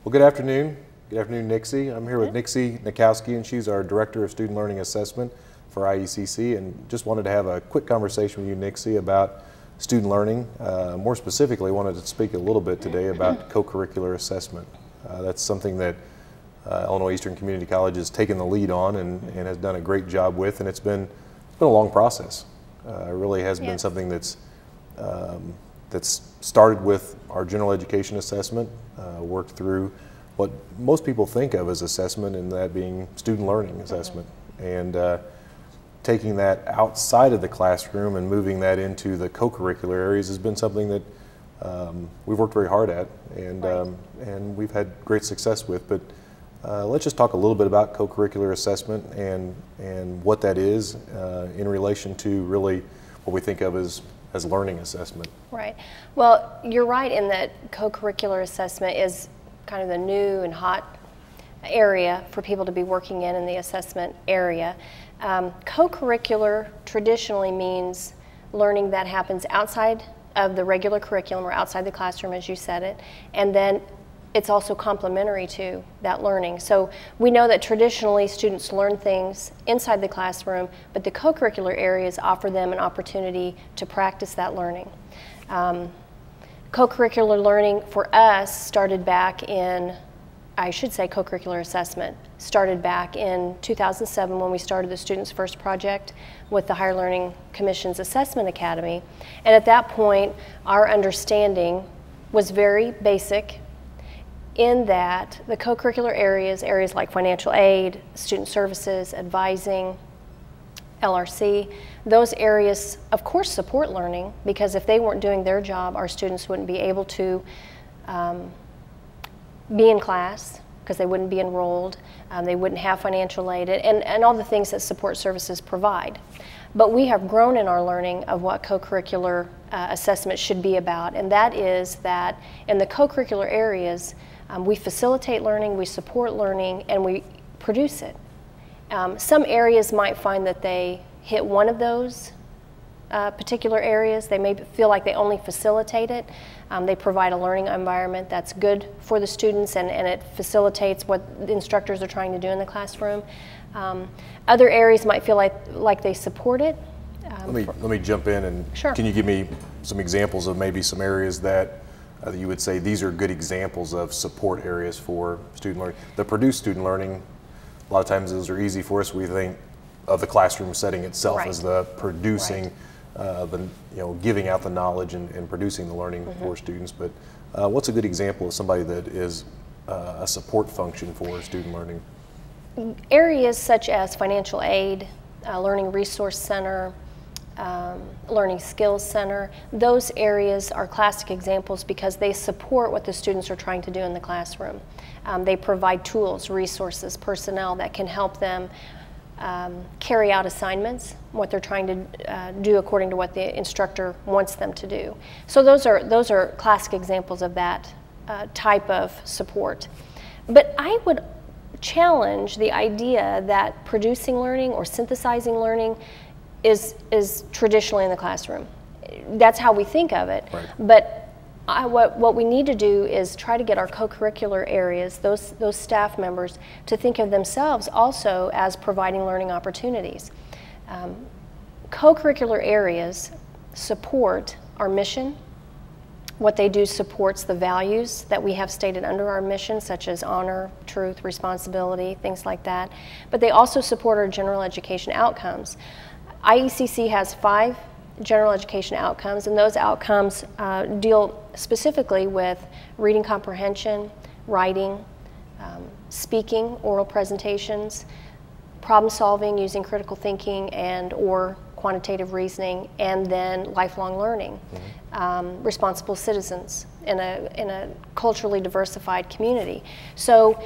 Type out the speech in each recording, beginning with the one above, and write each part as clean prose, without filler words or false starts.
Well, good afternoon. Good afternoon, Nixie. I'm here with Nixie Hnetkovsky, and she's our Director of Student Learning Assessment for IECC, and just wanted to have a quick conversation with you, Nixie, about student learning. More specifically, wanted to speak a little bit today about co-curricular assessment. That's something that Illinois Eastern Community College has taken the lead on and has done a great job with, and it's been a long process. It really has been something that's started with our general education assessment, worked through what most people think of as assessment, and that being student learning assessment, and taking that outside of the classroom and moving that into the co-curricular areas has been something that we've worked very hard at, and we've had great success with. But let's just talk a little bit about co-curricular assessment and what that is in relation to really what we think of as learning assessment. Right. Well, you're right in that co-curricular assessment is kind of the new and hot area for people to be working in the assessment area. Co-curricular traditionally means learning that happens outside of the regular curriculum or outside the classroom, as you said it, and then it's also complementary to that learning. So we know that traditionally students learn things inside the classroom, but the co-curricular areas offer them an opportunity to practice that learning. Co-curricular learning for us started back in, I should say co-curricular assessment, started back in 2007 when we started the Students First project with the Higher Learning Commission's Assessment Academy. And at that point, our understanding was very basic, in that the co-curricular areas like financial aid, student services, advising, LRC, those areas of course support learning, because if they weren't doing their job, our students wouldn't be able to be in class, because they wouldn't be enrolled, they wouldn't have financial aid, and all the things that support services provide. But we have grown in our learning of what co-curricular assessment should be about, and that is that in the co-curricular areas, we facilitate learning, we support learning, and we produce it. Some areas might find that they hit one of those particular areas. They may feel like they only facilitate it. They provide a learning environment that's good for the students, and it facilitates what the instructors are trying to do in the classroom. Other areas might feel like they support it. Let me jump in, and can you give me some examples of maybe some areas that you would say these are good examples of support areas for student learning? The produce student learning, a lot of times those are easy for us. We think of the classroom setting itself as the producing, giving out the knowledge and producing the learning for students. But what's a good example of somebody that is a support function for student learning? Areas such as financial aid, learning resource center, Learning Skills Center, those areas are classic examples because they support what the students are trying to do in the classroom. They provide tools, resources, personnel that can help them carry out assignments, what they're trying to do according to what the instructor wants them to do. So those are classic examples of that type of support. But I would challenge the idea that producing learning or synthesizing learning is traditionally in the classroom. That's how we think of it. Right. But what we need to do is try to get our co-curricular areas, those staff members, to think of themselves also as providing learning opportunities. Co-curricular areas support our mission. What they do supports the values that we have stated under our mission, such as honor, truth, responsibility, things like that. But they also support our general education outcomes. IECC has 5 general education outcomes, and those outcomes deal specifically with reading comprehension, writing, speaking, oral presentations, problem solving using critical thinking or quantitative reasoning, and then lifelong learning, responsible citizens in a culturally diversified community. So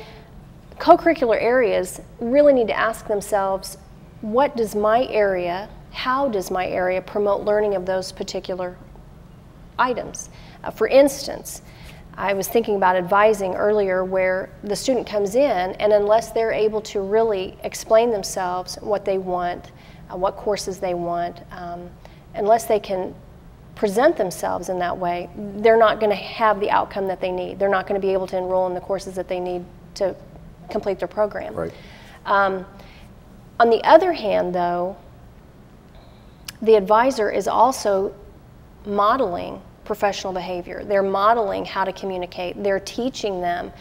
co-curricular areas really need to ask themselves, what does my area, how does my area promote learning of those particular items? For instance, I was thinking about advising earlier, where the student comes in, and unless they're able to really explain themselves, what they want, what courses they want, unless they can present themselves in that way, they're not going to have the outcome that they need. They're not going to be able to enroll in the courses that they need to complete their program. Right. On the other hand, though, the advisor is also modeling professional behavior. They're modeling how to communicate. They're teaching them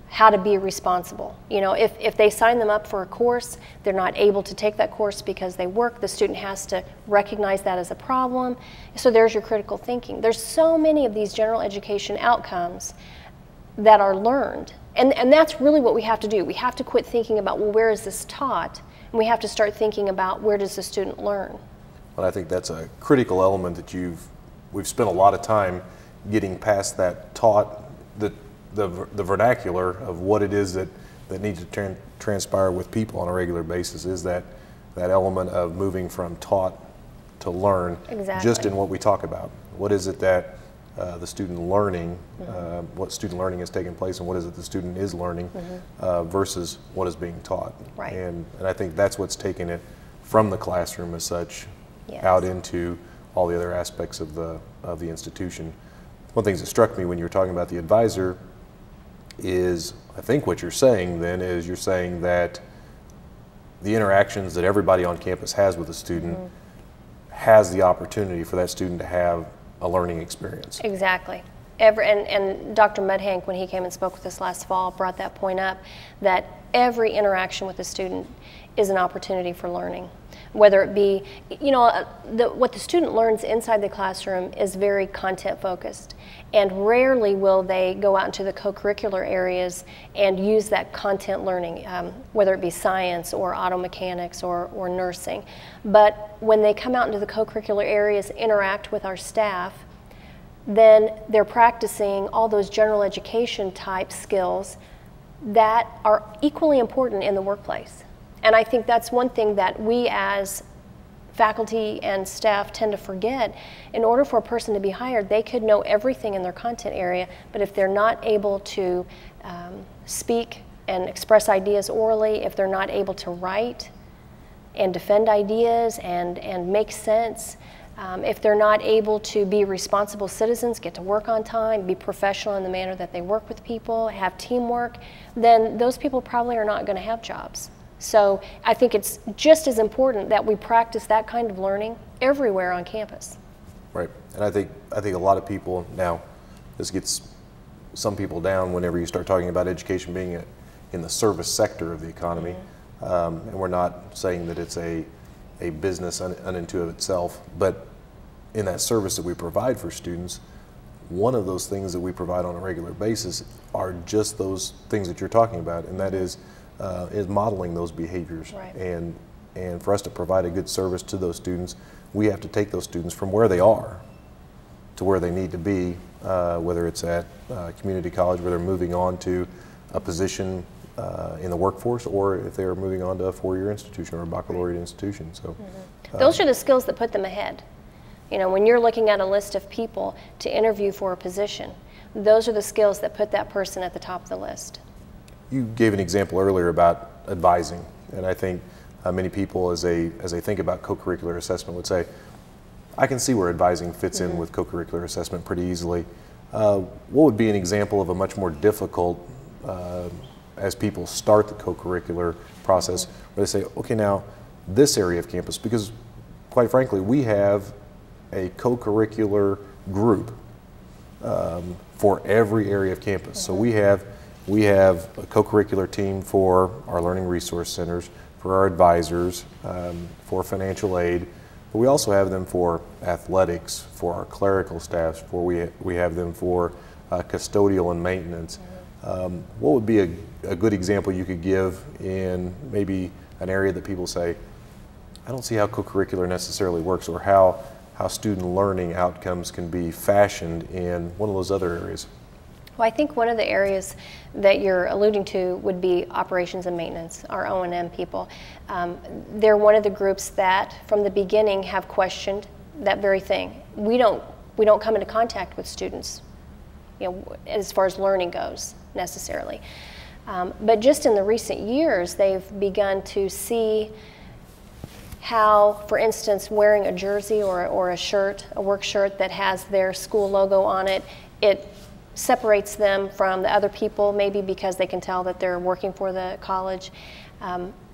how to be responsible. You know, if they sign them up for a course, they're not able to take that course because they work, the student has to recognize that as a problem. So there's your critical thinking. There's so many of these general education outcomes that are learned. And that's really what we have to do. We have to quit thinking about, well, where is this taught? And we have to start thinking about, where does the student learn? Well, I think that's a critical element that we've spent a lot of time getting past that taught, the vernacular of what it is that needs to transpire with people on a regular basis, is that element of moving from taught to learn. Exactly. Just in what we talk about. What is it that the student learning, what student learning is taking place, and what is it the student is learning versus what is being taught. Right. And I think that's what's taken it from the classroom as such, yes, out into all the other aspects of the institution. One of the things that struck me when you were talking about the advisor is, I think what you're saying then is you're saying that the interactions that everybody on campus has with a student has the opportunity for that student to have a learning experience. Exactly. And Dr. Mudhank, when he came and spoke with us last fall, brought that point up, that every interaction with the student is an opportunity for learning. Whether it be, you know, what the student learns inside the classroom is very content focused, and rarely will they go out into the co-curricular areas and use that content learning, whether it be science or auto mechanics or nursing. But when they come out into the co-curricular areas, interact with our staff, then they're practicing all those general education type skills that are equally important in the workplace. And I think that's one thing that we as faculty and staff tend to forget. In order for a person to be hired, they could know everything in their content area, but if they're not able to speak and express ideas orally, if they're not able to write and defend ideas and make sense, if they're not able to be responsible citizens, get to work on time, be professional in the manner that they work with people, have teamwork, then those people probably are not going to have jobs. So I think it's just as important that we practice that kind of learning everywhere on campus. Right, and I think a lot of people, now this gets some people down whenever you start talking about education being in the service sector of the economy, and we're not saying that it's a business unto of itself, but in that service that we provide for students, one of those things that we provide on a regular basis are just those things that you're talking about, and that is modeling those behaviors. Right. And for us to provide a good service to those students, we have to take those students from where they are to where they need to be, whether it's at community college where they're moving on to a position in the workforce, or if they're moving on to a four-year institution or a baccalaureate institution. So those are the skills that put them ahead. You know, when you're looking at a list of people to interview for a position, those are the skills that put that person at the top of the list. You gave an example earlier about advising, and I think many people, as they think about co-curricular assessment, would say, I can see where advising fits in with co-curricular assessment pretty easily. What would be an example of a much more difficult, as people start the co-curricular process, where they say, okay, now this area of campus, because quite frankly, we have a co-curricular group for every area of campus. So we have a co-curricular team for our learning resource centers, for our advisors, for financial aid, but we also have them for athletics, for our clerical staffs, we have them for custodial and maintenance. What would be a good example you could give in maybe an area that people say, I don't see how co-curricular necessarily works, or how student learning outcomes can be fashioned in one of those other areas? Well, I think one of the areas that you're alluding to would be operations and maintenance, our O&M people. They're one of the groups that from the beginning have questioned that very thing. We don't come into contact with students, you know, as far as learning goes necessarily. But just in the recent years, they've begun to see how, for instance, wearing a jersey or a shirt, a work shirt that has their school logo on it, it separates them from the other people, maybe because they can tell that they're working for the college.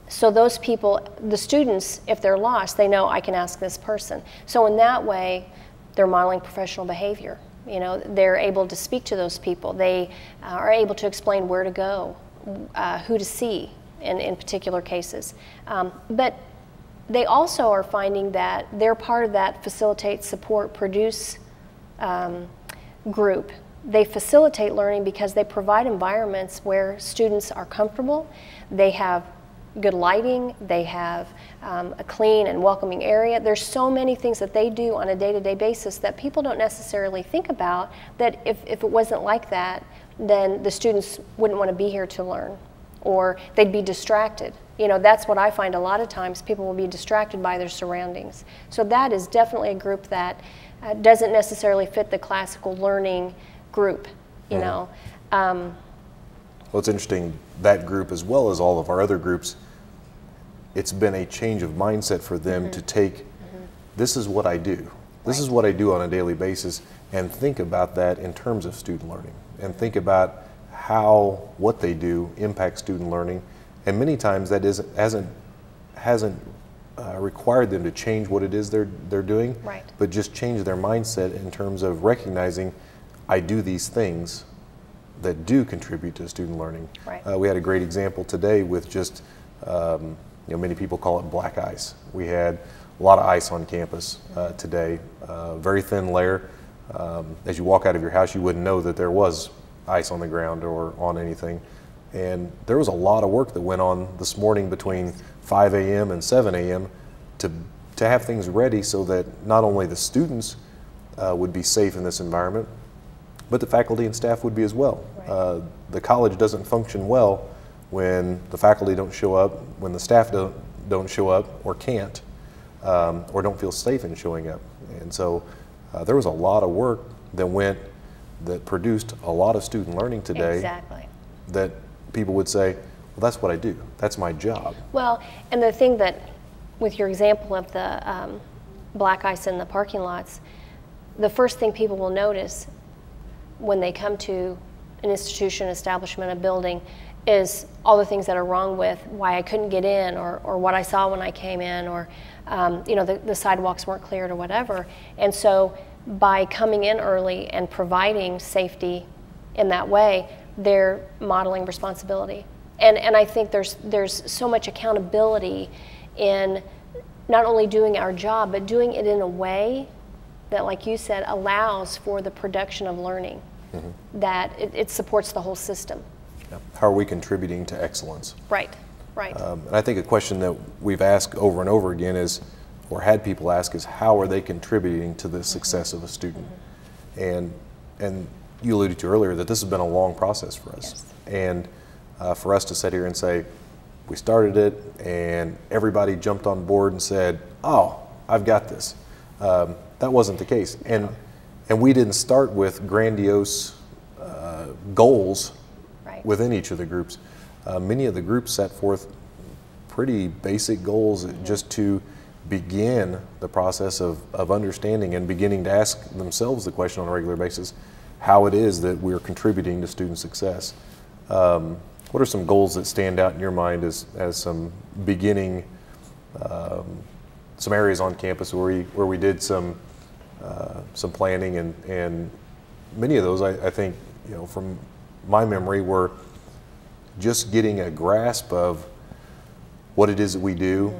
So those people, the students, if they're lost, they know I can ask this person. So in that way, they're modeling professional behavior. You know, they're able to speak to those people. They are able to explain where to go, who to see in particular cases. But they also are finding that they're part of that facilitate, support, produce group. They facilitate learning because they provide environments where students are comfortable, they have good lighting, they have a clean and welcoming area. There's so many things that they do on a day-to-day basis that people don't necessarily think about, that if it wasn't like that, then the students wouldn't want to be here to learn, or they'd be distracted. You know, that's what I find a lot of times. People will be distracted by their surroundings. So that is definitely a group that doesn't necessarily fit the classical learning group, you know. Well, it's interesting, that group as well as all of our other groups, it's been a change of mindset for them to take, this is what I do. This is what I do on a daily basis, and think about that in terms of student learning, and think about how what they do impacts student learning. And many times that hasn't required them to change what it is they're doing, but just change their mindset in terms of recognizing, I do these things that do contribute to student learning. We had a great example today with just, you know, many people call it black ice. We had a lot of ice on campus today, very thin layer. As you walk out of your house, you wouldn't know that there was ice on the ground or on anything. And there was a lot of work that went on this morning between 5 a.m. and 7 a.m. to have things ready so that not only the students would be safe in this environment, but the faculty and staff would be as well. The college doesn't function well when the faculty don't show up, when the staff don't show up or can't, or don't feel safe in showing up. And so there was a lot of work that produced a lot of student learning today. That people would say, well, that's what I do. That's my job. Well, and the thing that, with your example of the black ice in the parking lots, the first thing people will notice when they come to an institution, establishment, a building, is all the things that are wrong with why I couldn't get in, or what I saw when I came in, or you know, the sidewalks weren't cleared or whatever. And so by coming in early and providing safety in that way, they're modeling responsibility. And I think there's so much accountability in not only doing our job, but doing it in a way that, like you said, allows for the production of learning, that it supports the whole system. How are we contributing to excellence? Right. And I think a question that we've asked over and over again is, or had people ask, is how are they contributing to the success of a student? And you alluded to earlier that this has been a long process for us. And for us to sit here and say, we started it and everybody jumped on board and said, oh, I've got this. That wasn't the case. And we didn't start with grandiose goals within each of the groups. Many of the groups set forth pretty basic goals just to begin the process of understanding and beginning to ask themselves the question on a regular basis, how it is that we're contributing to student success. What are some goals that stand out in your mind as some beginning, some areas on campus where we did some planning, and many of those I think, you know, from my memory, were just getting a grasp of what it is that we do.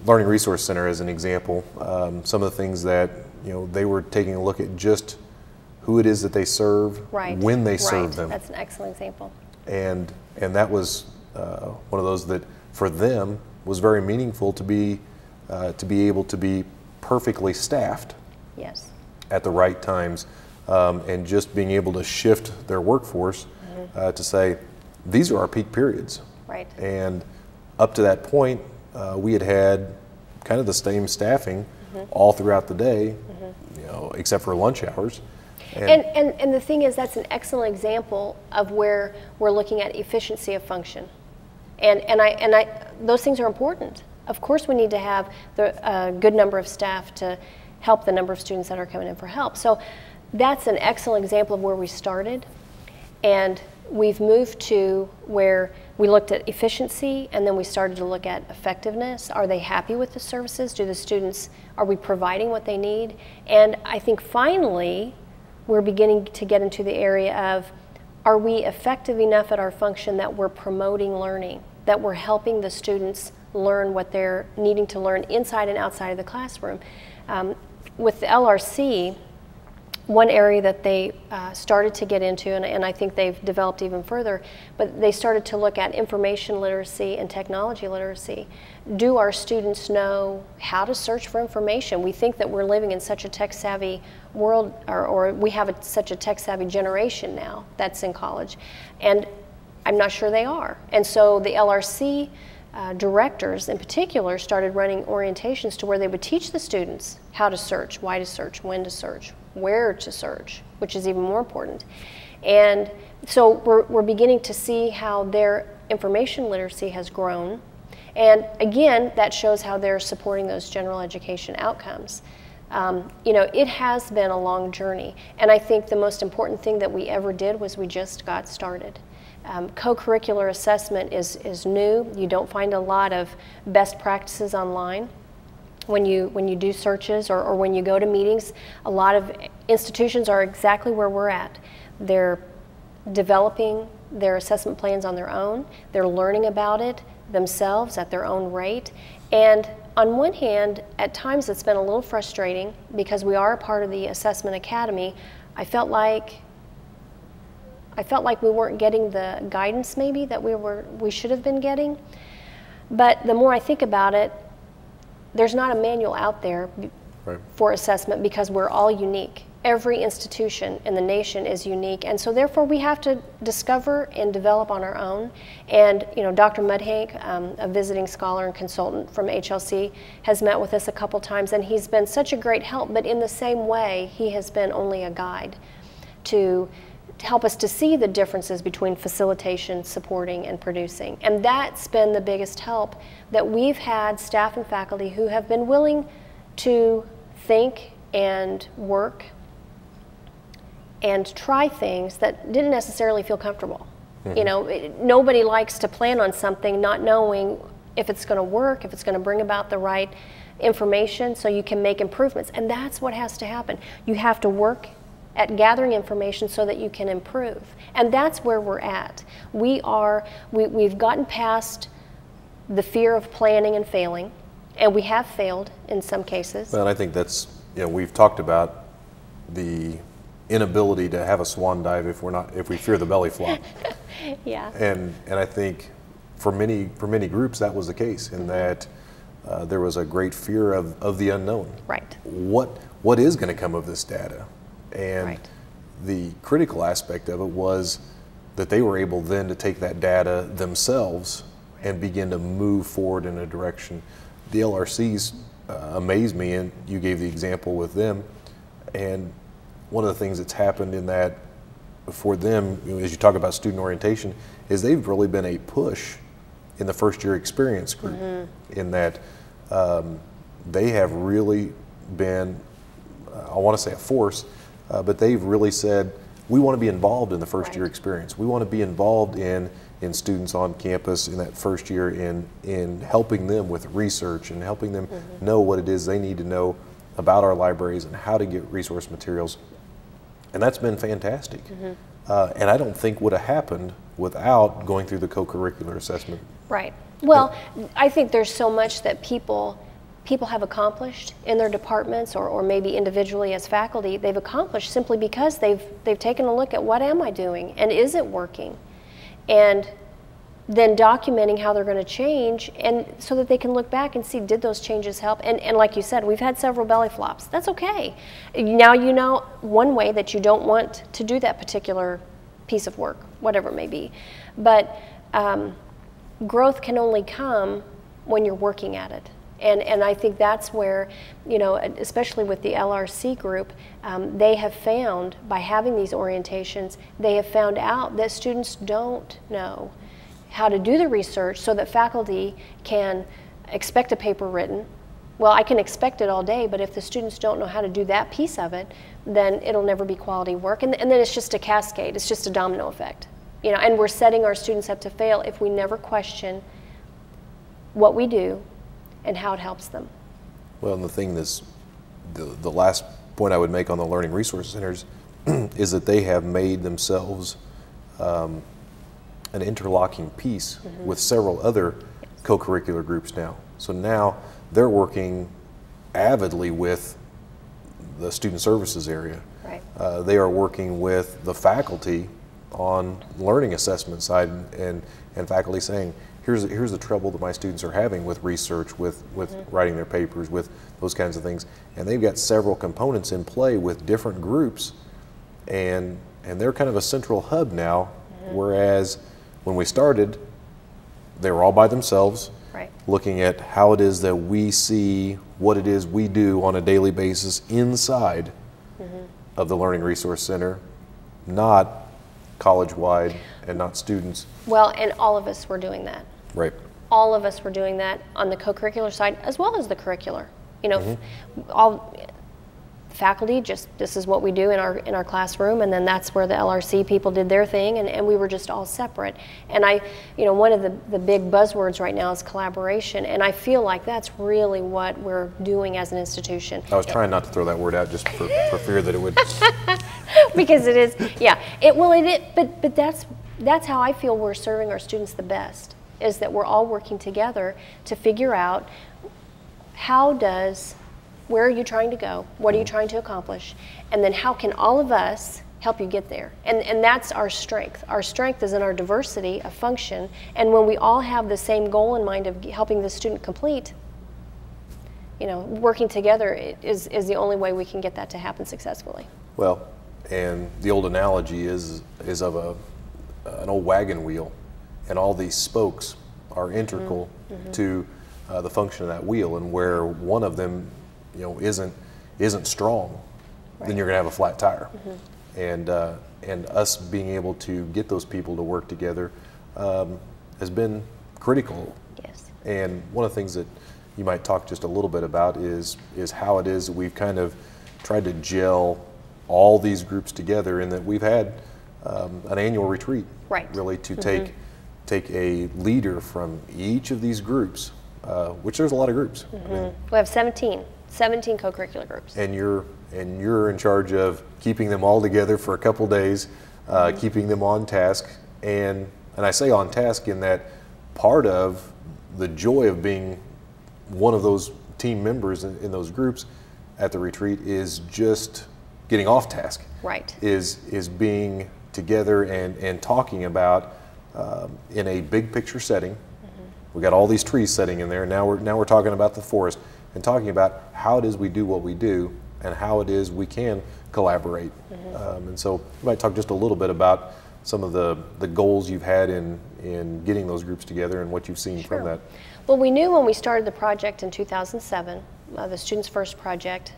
Learning Resource Center as an example, some of the things that, you know, they were taking a look at just who it is that they serve, when they serve them. That's an excellent example. And that was one of those that for them was very meaningful to be able to be perfectly staffed at the right times, and just being able to shift their workforce to say, these are our peak periods. And up to that point, we had kind of the same staffing all throughout the day, you know, except for lunch hours. And the thing is, that's an excellent example of where we're looking at efficiency of function. And those things are important. Of course we need to have a good number of staff to help the number of students that are coming in for help. So that's an excellent example of where we started. And we've moved to where we looked at efficiency, and then we started to look at effectiveness. Are they happy with the services? Do the students, are we providing what they need? And I think finally, we're beginning to get into the area of, are we effective enough at our function that we're promoting learning, that we're helping the students learn what they're needing to learn inside and outside of the classroom? With the LRC, one area that they started to get into, and I think they've developed even further, but they started to look at information literacy and technology literacy. Do our students know how to search for information? We think that we're living in such a tech-savvy world, or we have such a tech-savvy generation now that's in college, and I'm not sure they are. And so the LRC directors in particular started running orientations to where they would teach the students how to search, why to search, when to search, where to search, which is even more important. And so we're beginning to see how their information literacy has grown. And again, that shows how they're supporting those general education outcomes. You know, it has been a long journey. And I think the most important thing that we ever did was we just got started. Co-curricular assessment is new. You don't find a lot of best practices online. When you do searches or when you go to meetings, a lot of institutions are exactly where we're at. They're developing their assessment plans on their own. They're learning about it themselves at their own rate. And on one hand, at times it's been a little frustrating because we are a part of the Assessment Academy. I felt like we weren't getting the guidance maybe that we should have been getting. But the more I think about it, there's not a manual out there for assessment because we're all unique. Every institution in the nation is unique, and so therefore we have to discover and develop on our own. And you know, Dr. Mudhank, a visiting scholar and consultant from HLC, has met with us a couple times, and he's been such a great help, but in the same way, he has been only a guide to help us to see the differences between facilitation, supporting, and producing. And that's been the biggest help, that we've had staff and faculty who have been willing to think and work and try things that didn't necessarily feel comfortable. Mm-hmm. You know, nobody likes to plan on something not knowing if it's going to work, if it's going to bring about the right information so you can make improvements. And that's what has to happen. You have to work at gathering information so that you can improve. And that's where we're at. We've gotten past the fear of planning and failing, and we have failed in some cases. Well, and I think that's, you know, we've talked about the inability to have a swan dive if we fear the belly flop. Yeah. And I think for many groups that was the case, in that there was a great fear of the unknown. Right. What is going to come of this data? And the critical aspect of it was that they were able then to take that data themselves and begin to move forward in a direction. The LRCs amaze me, and you gave the example with them. And one of the things that's happened in that for them, you know, as you talk about student orientation, is they've really been a push in the first year experience group. Mm-hmm. In that they have really been, I want to say a force, but they've really said, we want to be involved in the first year experience. We want to be involved in students on campus in that first year in helping them with research and helping them mm-hmm. know what it is they need to know about our libraries and how to get resource materials. And that's been fantastic. Mm-hmm. And I don't think would have happened without going through the co-curricular assessment. Right. Well, I think there's so much that people have accomplished in their departments or maybe individually as faculty. They've accomplished simply because they've taken a look at what am I doing and is it working? And then documenting how they're going to change, and so that they can look back and see, did those changes help? And like you said, we've had several belly flops. That's okay. Now you know one way that you don't want to do that particular piece of work, whatever it may be. But growth can only come when you're working at it. And I think that's where, you know, especially with the LRC group, they have found, by having these orientations, they have found out that students don't know how to do the research so that faculty can expect a paper written. Well, I can expect it all day, but if the students don't know how to do that piece of it, then it'll never be quality work. And then it's just a cascade. It's just a domino effect. You know, and we're setting our students up to fail if we never question what we do and how it helps them. Well, and the thing that's, the last point I would make on the Learning Resource Centers is that they have made themselves an interlocking piece with several other co-curricular groups now. So now they're working avidly with the student services area. Right. They are working with the faculty on learning assessment side, and faculty saying, here's the trouble that my students are having with research, with writing their papers, with those kinds of things. And they've got several components in play with different groups, and they're kind of a central hub now, whereas when we started, they were all by themselves, right, looking at how it is that we see what it is we do on a daily basis inside of the Learning Resource Center, not college-wide and not students. Well, and all of us were doing that. Right. All of us were doing that on the co-curricular side as well as the curricular. You know, all faculty, just this is what we do in our classroom, and then that's where the LRC people did their thing, and we were just all separate. And you know, one of the big buzzwords right now is collaboration, and I feel like that's really what we're doing as an institution. I was trying not to throw that word out just for fear that it would. Because it is, yeah. But that's how I feel we're serving our students the best, is that we're all working together to figure out where are you trying to go? What are you trying to accomplish? And then how can all of us help you get there? And that's our strength. Our strength is in our diversity of function. And when we all have the same goal in mind of helping the student complete, you know, working together is the only way we can get that to happen successfully. Well, and the old analogy is of an old wagon wheel, and all these spokes are integral to the function of that wheel, and where one of them, you know, isn't strong, then you're going to have a flat tire. And us being able to get those people to work together has been critical. Yes. And one of the things that you might talk just a little bit about is how it is that we've kind of tried to gel all these groups together, in that we've had an annual retreat, right, really to take a leader from each of these groups, which there's a lot of groups. I mean, we have 17 co-curricular groups. And you're in charge of keeping them all together for a couple days, keeping them on task, and I say on task in that part of the joy of being one of those team members in those groups at the retreat is just getting off task. Right. Is being together and talking about in a big picture setting. We got all these trees setting in there. Now we're talking about the forest and talking about how it is we do what we do and how it is we can collaborate. And so you might talk just a little bit about some of the goals you've had in getting those groups together and what you've seen from that. Well, we knew when we started the project in 2007, the Students First project,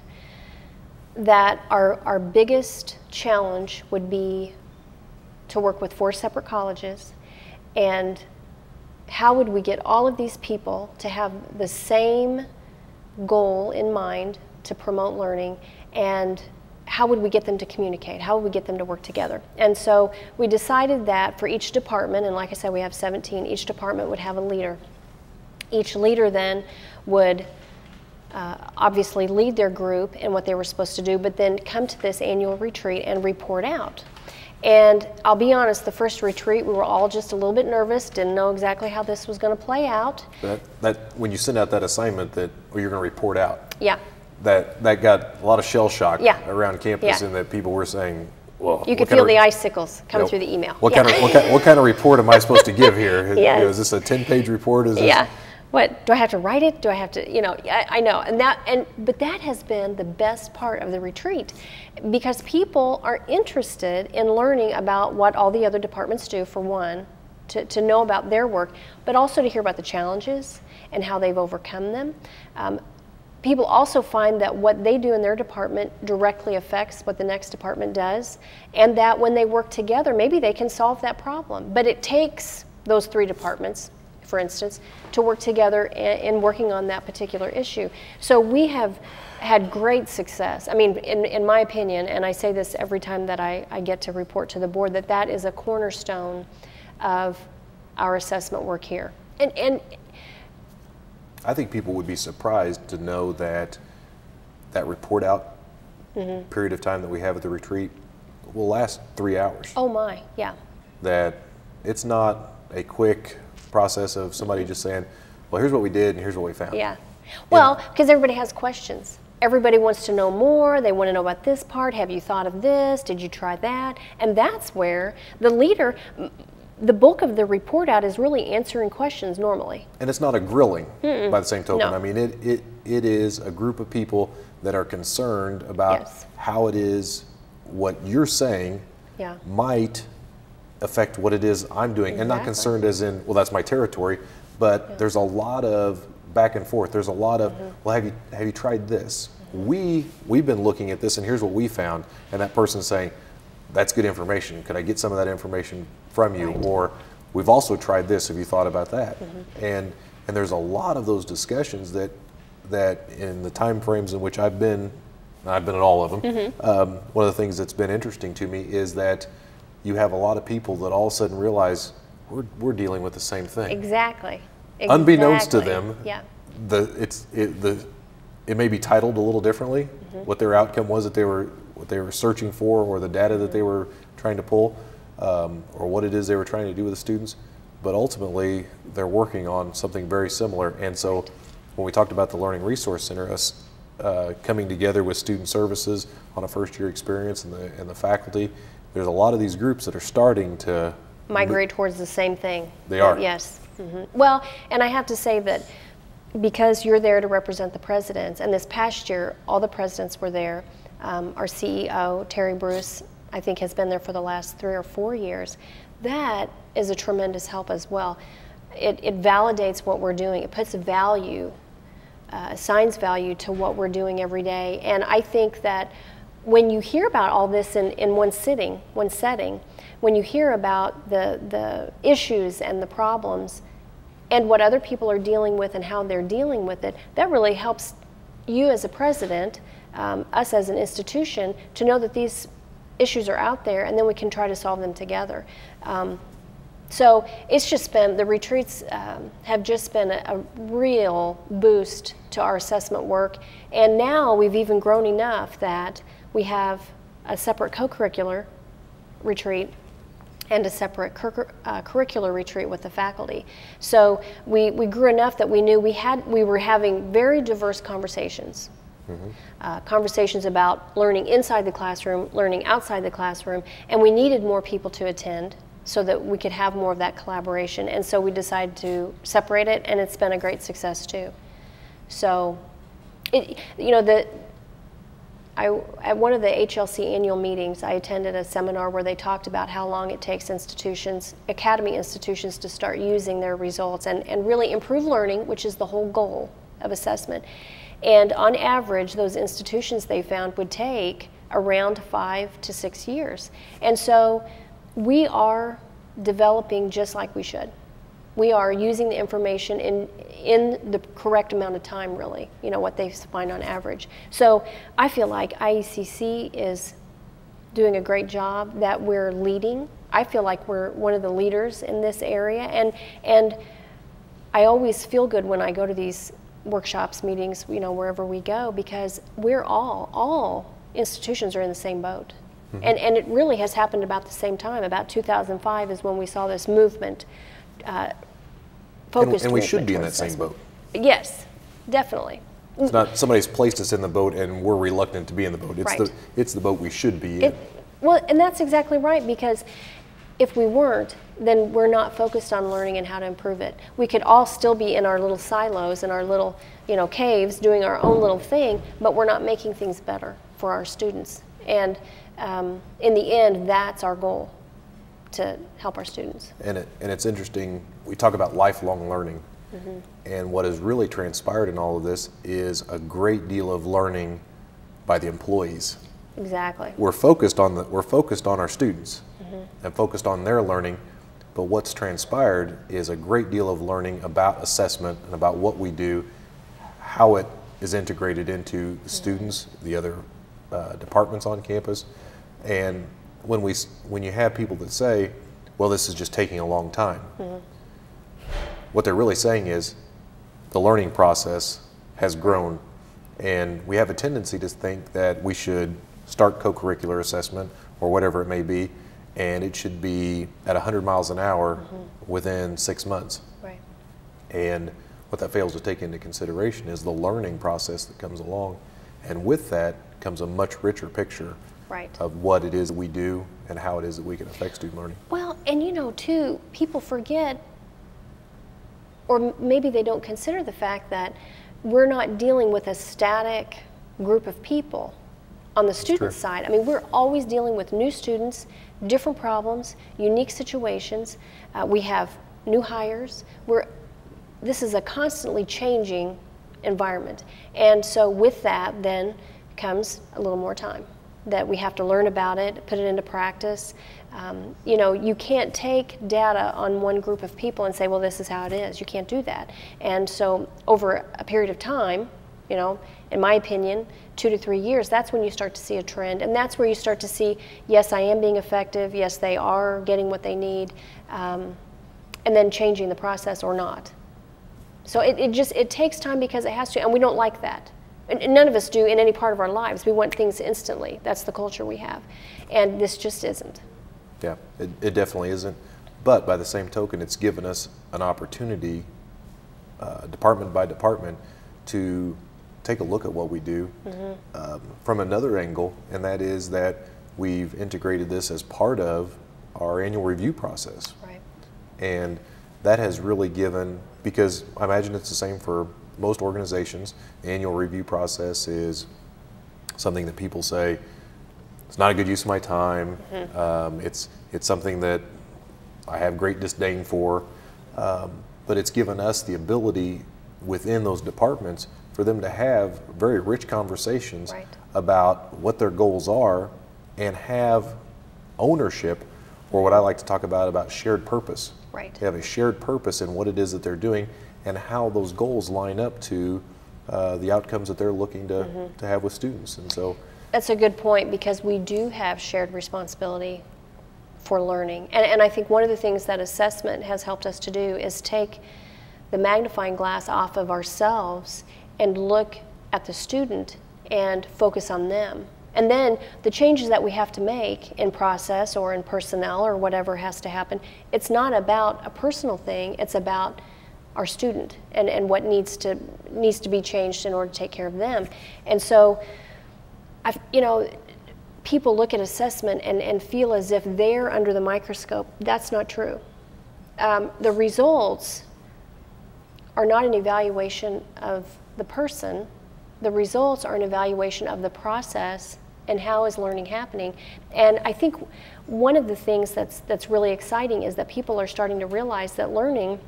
that our biggest challenge would be to work with 4 separate colleges, and how would we get all of these people to have the same goal in mind to promote learning, and how would we get them to communicate? How would we get them to work together? And so we decided that for each department, and like I said, we have 17, each department would have a leader. Each leader then would obviously lead their group in what they were supposed to do, but then come to this annual retreat and report out. And I'll be honest, the first retreat, we were all just a little bit nervous, didn't know exactly how this was going to play out. That when you send out that assignment that you're going to report out, yeah, that got a lot of shell shock around campus, Yeah. and that people were saying, well, you could feel the icicles coming through the email. What kind of report am I supposed to give here? Yes. Is this a 10-page report? Is this, What, do I have to write it? Do I have to, you know, I know. But that has been the best part of the retreat, because people are interested in learning about what all the other departments do, for one, to know about their work, but also to hear about the challenges and how they've overcome them. People also find that what they do in their department directly affects what the next department does, and that when they work together, maybe they can solve that problem. But it takes those 3 departments, for instance, to work together in working on that particular issue. So we have had great success. I mean, in my opinion, and I say this every time that I get to report to the board, that is a cornerstone of our assessment work here. And I think people would be surprised to know that that report out period of time that we have at the retreat will last 3 hours. Oh my, yeah. That it's not a quick process of somebody just saying, well, here's what we did and here's what we found. Yeah. Well, because everybody has questions. Everybody wants to know more. They want to know about this part. Have you thought of this? Did you try that? And that's where the leader, the bulk of the report out is really answering questions normally. And it's not a grilling by the same token. No. I mean, it is a group of people that are concerned about Yes. how it is what you're saying Yeah. might affect what it is I'm doing. And not Exactly. concerned as in, well, that's my territory, but there's a lot of back and forth. There's a lot of, well, have you tried this? We've been looking at this and here's what we found. And that person's saying, that's good information. Could I get some of that information from you? Right. Or we've also tried this. Have you thought about that? And there's a lot of those discussions that in the time frames in which I've been at all of them, one of the things that's been interesting to me is that you have a lot of people that all of a sudden realize we're dealing with the same thing. Exactly. Unbeknownst to them, Yeah. it may be titled a little differently, what their outcome was that they were searching for, or the data that they were trying to pull, or what it is they were trying to do with the students. But ultimately, they're working on something very similar. And so when we talked about the Learning Resource Center, us coming together with student services on a first-year experience and the faculty, there's a lot of these groups that are starting to Migrate towards the same thing. They are. Yes. Well, and I have to say that because you're there to represent the presidents, and this past year, all the presidents were there. Our CEO, Terry Bruce, I think has been there for the last 3 or 4 years. That is a tremendous help as well. It validates what we're doing. It puts a value, assigns value to what we're doing every day. And I think that when you hear about all this in one setting, when you hear about the issues and the problems and what other people are dealing with and how they're dealing with it, that really helps you as a president, us as an institution, to know that these issues are out there, and then we can try to solve them together. So it's just been, the retreats have just been a real boost to our assessment work. And now we've even grown enough that we have a separate co-curricular retreat and a separate curricular retreat with the faculty. So we grew enough that we knew we were having very diverse conversations. Conversations about learning inside the classroom, learning outside the classroom, and we needed more people to attend so that we could have more of that collaboration. And so we decided to separate it, and it's been a great success too. So, at one of the HLC annual meetings, I attended a seminar where they talked about how long it takes institutions, academy institutions, to start using their results and really improve learning, which is the whole goal of assessment. And on average, those institutions they found would take around 5 to 6 years. And so we are developing just like we should. We are using the information in the correct amount of time, really, what they find on average. So I feel like IECC is doing a great job, that we're leading. I feel like we're one of the leaders in this area. And I always feel good when I go to these workshops, meetings, wherever we go, because we're all institutions are in the same boat. And it really has happened about the same time. About 2005 is when we saw this movement, focused and we should movement be in that towards same assessment. boat. Yes, definitely. It's not somebody's placed us in the boat and we're reluctant to be in the boat. It's Right. it's the boat we should be in. Well, and that's exactly right, because if we weren't, then we're not focused on learning and how to improve it. We could all still be in our little silos, in our little, caves, doing our own little thing, but we're not making things better for our students. And in the end, that's our goal, to help our students. And it's interesting, we talk about lifelong learning. And what has really transpired in all of this is a great deal of learning by the employees. Exactly. We're focused on our students and focused on their learning, But what's transpired is a great deal of learning about assessment and about what we do, how it is integrated into the students, the other departments on campus. And when you have people that say, well, this is just taking a long time, what they're really saying is the learning process has grown, and we have a tendency to think that we should start co-curricular assessment or whatever it may be, and it should be at 100 miles an hour within 6 months. Right. And what that fails to take into consideration is the learning process that comes along, and with that comes a much richer picture of what it is that we do and how it is that we can affect student learning. Well, and you know, too, people forget, or maybe they don't consider the fact that we're not dealing with a static group of people on the student side. I mean, we're always dealing with new students, different problems, unique situations. We have new hires. This is a constantly changing environment. And so with that then comes a little more time that we have to learn about it, put it into practice. You know, you can't take data on one group of people and say, well, this is how it is. You can't do that. And so over a period of time, you know, in my opinion, 2 to 3 years, that's when you start to see a trend. And that's where you start to see, yes, I am being effective. Yes, they are getting what they need. And then changing the process or not. So it takes time because it has to, and we don't like that. And none of us do in any part of our lives. We want things instantly. That's the culture we have. And this just isn't. Yeah, it definitely isn't. But by the same token, it's given us an opportunity, department by department, to take a look at what we do from another angle, and that is that we've integrated this as part of our annual review process. Right. And that has really given, because I imagine it's the same for most organizations, the annual review process is something that people say, it's not a good use of my time, it's something that I have great disdain for, but it's given us the ability within those departments for them to have very rich conversations about what their goals are and have ownership, or what I like to talk about shared purpose. Right. They have a shared purpose in what it is that they're doing and how those goals line up to the outcomes that they're looking to have with students. And so that's a good point, because we do have shared responsibility for learning. And I think one of the things that assessment has helped us to do is take the magnifying glass off of ourselves and look at the student and focus on them. And then the changes that we have to make in process or in personnel or whatever has to happen, it's not about a personal thing, it's about our student and what needs to be changed in order to take care of them. And so, you know, people look at assessment and feel as if they're under the microscope. That's not true. The results are not an evaluation of the person. The results are an evaluation of the process and how is learning happening. And I think one of the things that's really exciting is that people are starting to realize that learning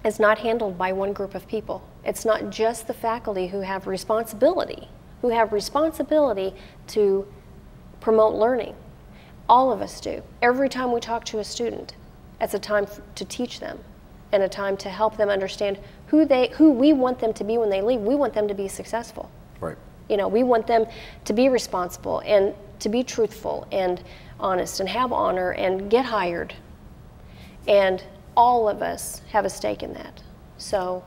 is not handled by one group of people. It's not just the faculty who have responsibility to promote learning. All of us do. Every time we talk to a student, it's a time to teach them and a time to help them understand who we want them to be when they leave. We want them to be successful. Right. You know, we want them to be responsible and to be truthful and honest and have honor and get hired. And all of us have a stake in that. So,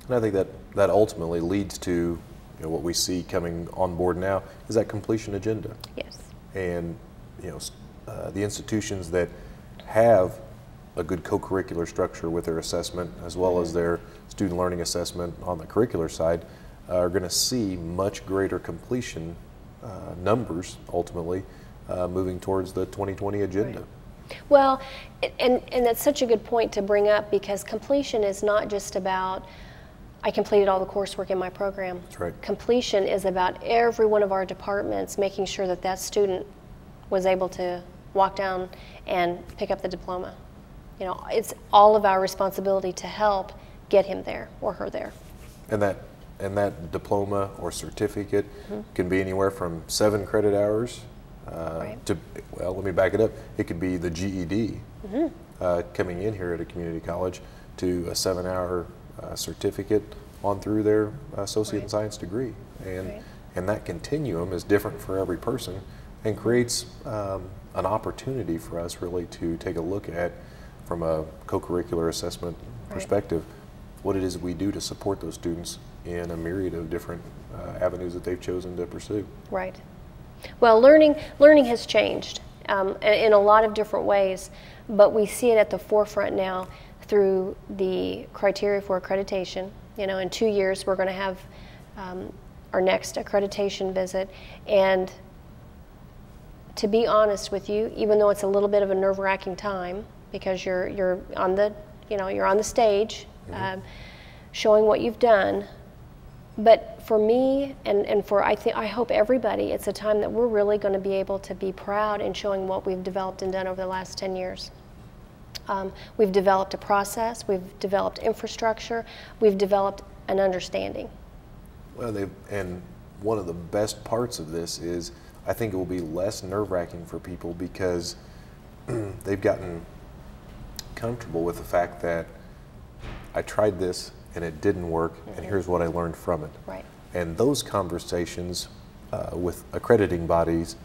and I think that ultimately leads to, you know, what we see coming on board now is that completion agenda. Yes. And, you know, the institutions that have a good co-curricular structure with their assessment as well as their student learning assessment on the curricular side are going to see much greater completion numbers ultimately moving towards the 2020 agenda. Right. Well, and that's such a good point to bring up, because completion is not just about I completed all the coursework in my program. That's right. Completion is about every one of our departments making sure that that student was able to walk down and pick up the diploma. You know, it's all of our responsibility to help get him there or her there. And that diploma or certificate can be anywhere from 7 credit hours to, well, let me back it up. It could be the GED. coming in here at a community college to a 7-hour certificate on through their associate in science degree. And that continuum is different for every person and creates an opportunity for us really to take a look at, from a co-curricular assessment perspective, what it is we do to support those students in a myriad of different avenues that they've chosen to pursue. Right. Well, learning has changed in a lot of different ways, but we see it at the forefront now through the criteria for accreditation. You know, in 2 years we're going to have our next accreditation visit, and to be honest with you, even though it's a little bit of a nerve-wracking time because you're on the you're on the stage showing what you've done, but for me and for I hope everybody, it's a time that we're really going to be able to be proud in showing what we've developed and done over the last 10 years. We've developed a process, we've developed infrastructure, we've developed an understanding. Well, and one of the best parts of this is I think it will be less nerve-wracking for people because they've gotten comfortable with the fact that I tried this and it didn't work, and here's what I learned from it. Right. And those conversations with accrediting bodies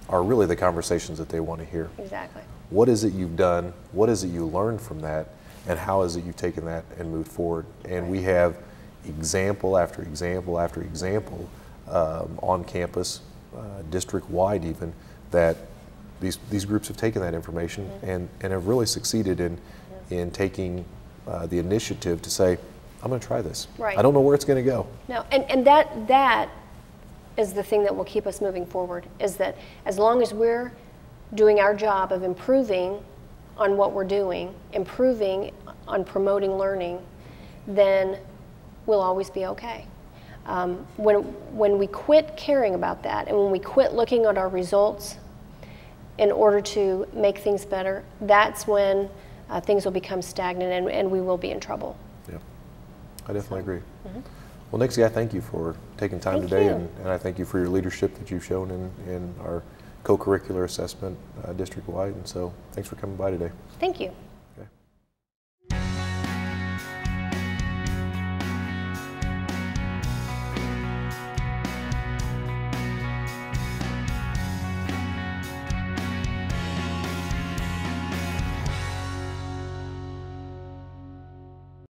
are really the conversations that they want to hear. Exactly. What is it you've done? What is it you learned from that? And how is it you've taken that and moved forward? And we have example after example after example on campus, district-wide even, that these groups have taken that information and have really succeeded in taking the initiative to say, I'm going to try this. Right. I don't know where it's going to go. No, and that is the thing that will keep us moving forward, is that as long as we're doing our job of improving on what we're doing, improving on promoting learning, then we'll always be okay. When we quit caring about that, and when we quit looking at our results in order to make things better, that's when things will become stagnant and we will be in trouble. Yeah, I definitely agree. Well, Nixie, I thank you for taking time today, and I thank you for your leadership that you've shown in our co-curricular assessment district-wide, and so thanks for coming by today. Thank you.